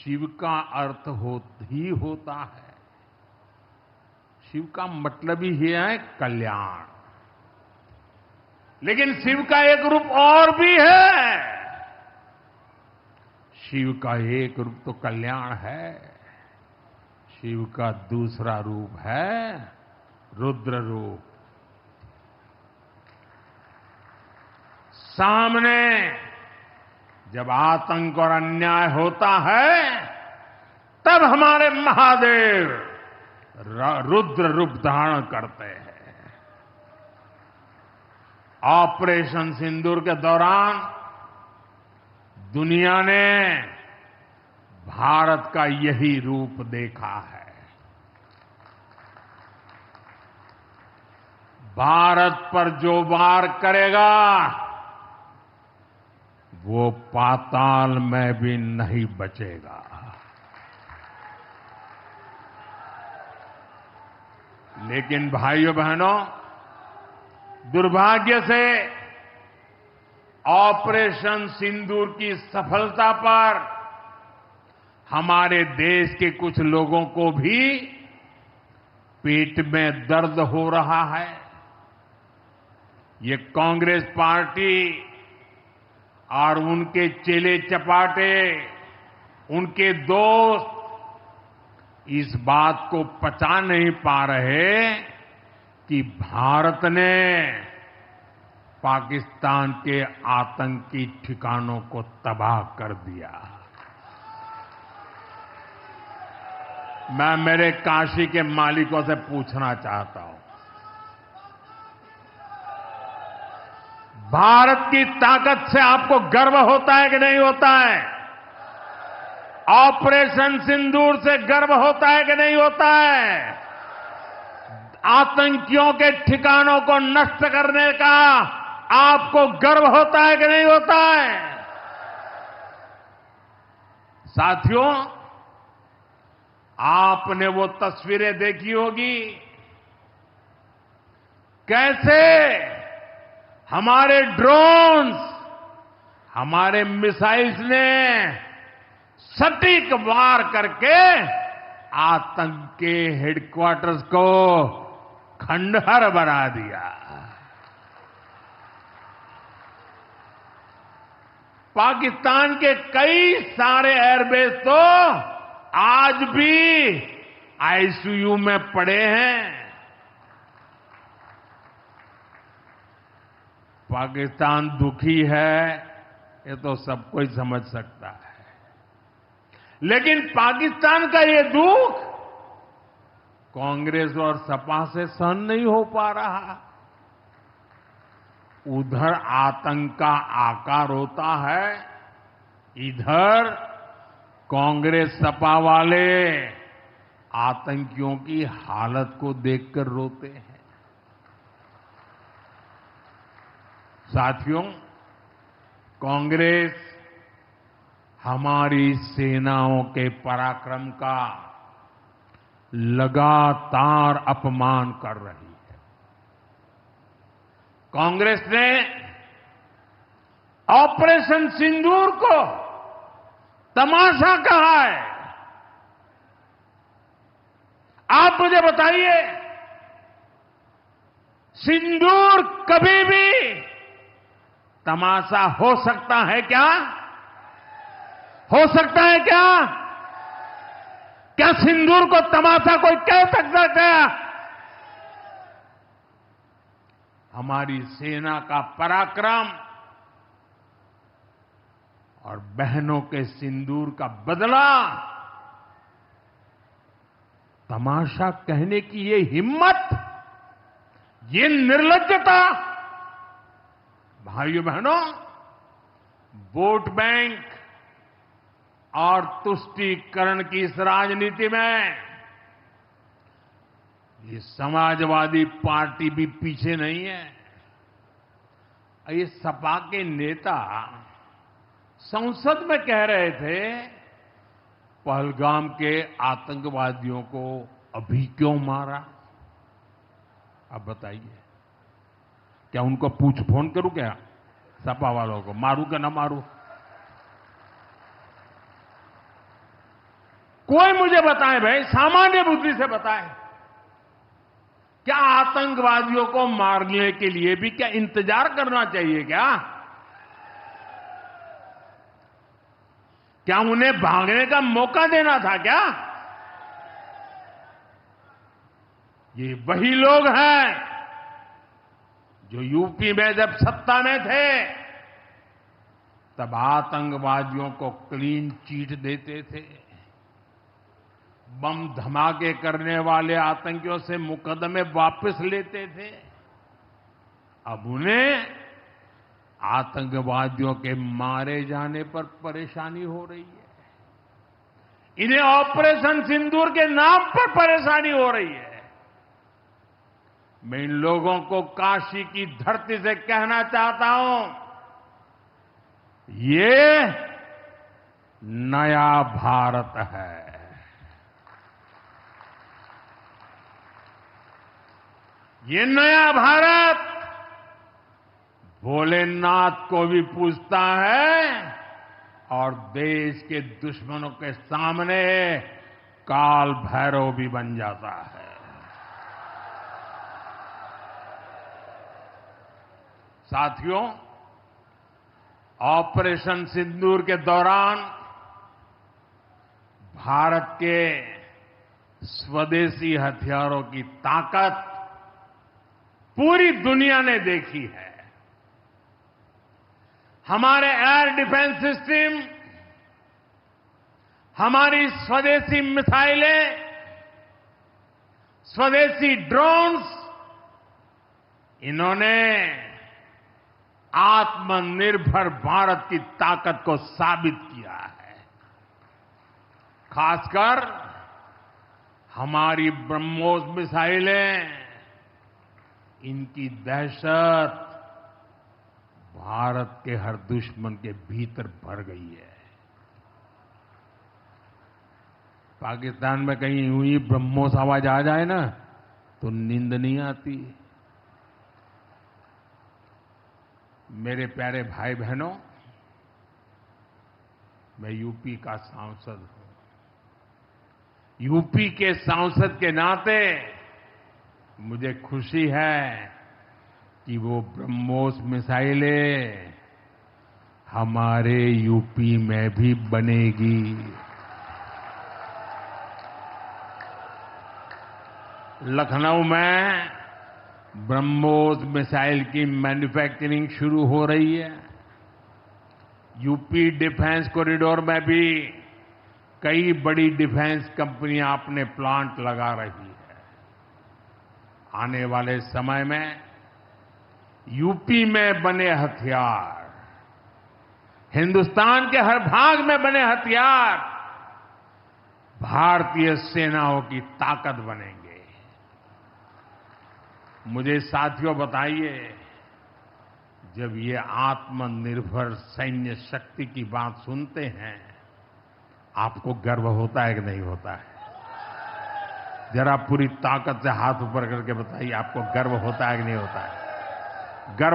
शिव का अर्थ ही होता है, शिव का मतलब ही है कल्याण। लेकिन शिव का एक रूप और भी है। शिव का एक रूप तो कल्याण है, शिव का दूसरा रूप है रुद्र रूप। सामने जब आतंक और अन्याय होता है तब हमारे महादेव रुद्र रूप धारण करते हैं। ऑपरेशन सिंदूर के दौरान दुनिया ने भारत का यही रूप देखा है। भारत पर जो वार करेगा वो पाताल में भी नहीं बचेगा। लेकिन भाइयों बहनों, दुर्भाग्य से ऑपरेशन सिंदूर की सफलता पर हमारे देश के कुछ लोगों को भी पेट में दर्द हो रहा है। ये कांग्रेस पार्टी और उनके चेले चपाटे, उनके दोस्त इस बात को पचा नहीं पा रहे कि भारत ने पाकिस्तान के आतंकी ठिकानों को तबाह कर दिया। मैं मेरे काशी के मालिकों से पूछना चाहता हूं, भारत की ताकत से आपको गर्व होता है कि नहीं होता है? ऑपरेशन सिंदूर से गर्व होता है कि नहीं होता है? आतंकियों के ठिकानों को नष्ट करने का आपको गर्व होता है कि नहीं होता है? साथियों, आपने वो तस्वीरें देखी होगी कैसे हमारे ड्रोन्स, हमारे मिसाइल्स ने सटीक वार करके आतंक के हेडक्वार्टर्स को खंडहर बना दिया। पाकिस्तान के कई सारे एयरबेस तो आज भी आईसीयू में पड़े हैं। पाकिस्तान दुखी है, ये तो सब कोई समझ सकता है। लेकिन पाकिस्तान का ये दुख कांग्रेस और सपा से सहन नहीं हो पा रहा। उधर आतंक का आकार होता है, इधर कांग्रेस सपा वाले आतंकियों की हालत को देखकर रोते हैं। साथियों, कांग्रेस हमारी सेनाओं के पराक्रम का लगातार अपमान कर रही है। कांग्रेस ने ऑपरेशन सिंदूर को तमाशा कहा है। आप मुझे बताइए, सिंदूर कभी भी तमाशा हो सकता है क्या? हो सकता है क्या? क्या सिंदूर को तमाशा कोई कह सकता है क्या? हमारी सेना का पराक्रम और बहनों के सिंदूर का बदला तमाशा कहने की ये हिम्मत, ये निर्लज्जता, भाइयों बहनों, वोट बैंक और तुष्टीकरण की इस राजनीति में ये समाजवादी पार्टी भी पीछे नहीं है। ये सपा के नेता संसद में कह रहे थे, पहलगाम के आतंकवादियों को अभी क्यों मारा? अब बताइए, क्या उनको पूछ फोन करूं क्या? सपा वालों को मारूं कि ना मारूं? कोई मुझे बताए भाई, सामान्य बुद्धि से बताए, क्या आतंकवादियों को मारने के लिए भी क्या इंतजार करना चाहिए क्या? क्या उन्हें भागने का मौका देना था क्या? ये वही लोग हैं जो यूपी में जब सत्ता में थे तब आतंकवादियों को क्लीन चिट देते थे, बम धमाके करने वाले आतंकियों से मुकदमे वापस लेते थे। अब उन्हें आतंकवादियों के मारे जाने पर परेशानी हो रही है। इन्हें ऑपरेशन सिंदूर के नाम पर परेशानी हो रही है। मैं इन लोगों को काशी की धरती से कहना चाहता हूं, ये नया भारत है। ये नया भारत भोलेनाथ को भी पूजता है और देश के दुश्मनों के सामने काल भैरव भी बन जाता है। साथियों, ऑपरेशन सिंदूर के दौरान भारत के स्वदेशी हथियारों की ताकत पूरी दुनिया ने देखी है। हमारे एयर डिफेंस सिस्टम, हमारी स्वदेशी मिसाइलें, स्वदेशी ड्रोन्स, इन्होंने आत्मनिर्भर भारत की ताकत को साबित किया है। खासकर हमारी ब्रह्मोस मिसाइलें, इनकी दहशत भारत के हर दुश्मन के भीतर भर गई है। पाकिस्तान में कहीं यूं ही ब्रह्मोस आवाज आ जाए ना तो नींद नहीं आती। मेरे प्यारे भाई बहनों, मैं यूपी का सांसद हूं। यूपी के सांसद के नाते मुझे खुशी है कि वो ब्रह्मोस मिसाइलें हमारे यूपी में भी बनेगी। लखनऊ में ब्रह्मोस मिसाइल की मैन्युफैक्चरिंग शुरू हो रही है। यूपी डिफेंस कॉरिडोर में भी कई बड़ी डिफेंस कंपनियां अपने प्लांट लगा रही है। आने वाले समय में यूपी में बने हथियार, हिंदुस्तान के हर भाग में बने हथियार भारतीय सेनाओं की ताकत बनेंगे। मुझे साथियों बताइए, जब ये आत्मनिर्भर सैन्य शक्ति की बात सुनते हैं, आपको गर्व होता है कि नहीं होता है? जरा पूरी ताकत से हाथ ऊपर करके बताइए, आपको गर्व होता है कि नहीं होता है? गर्व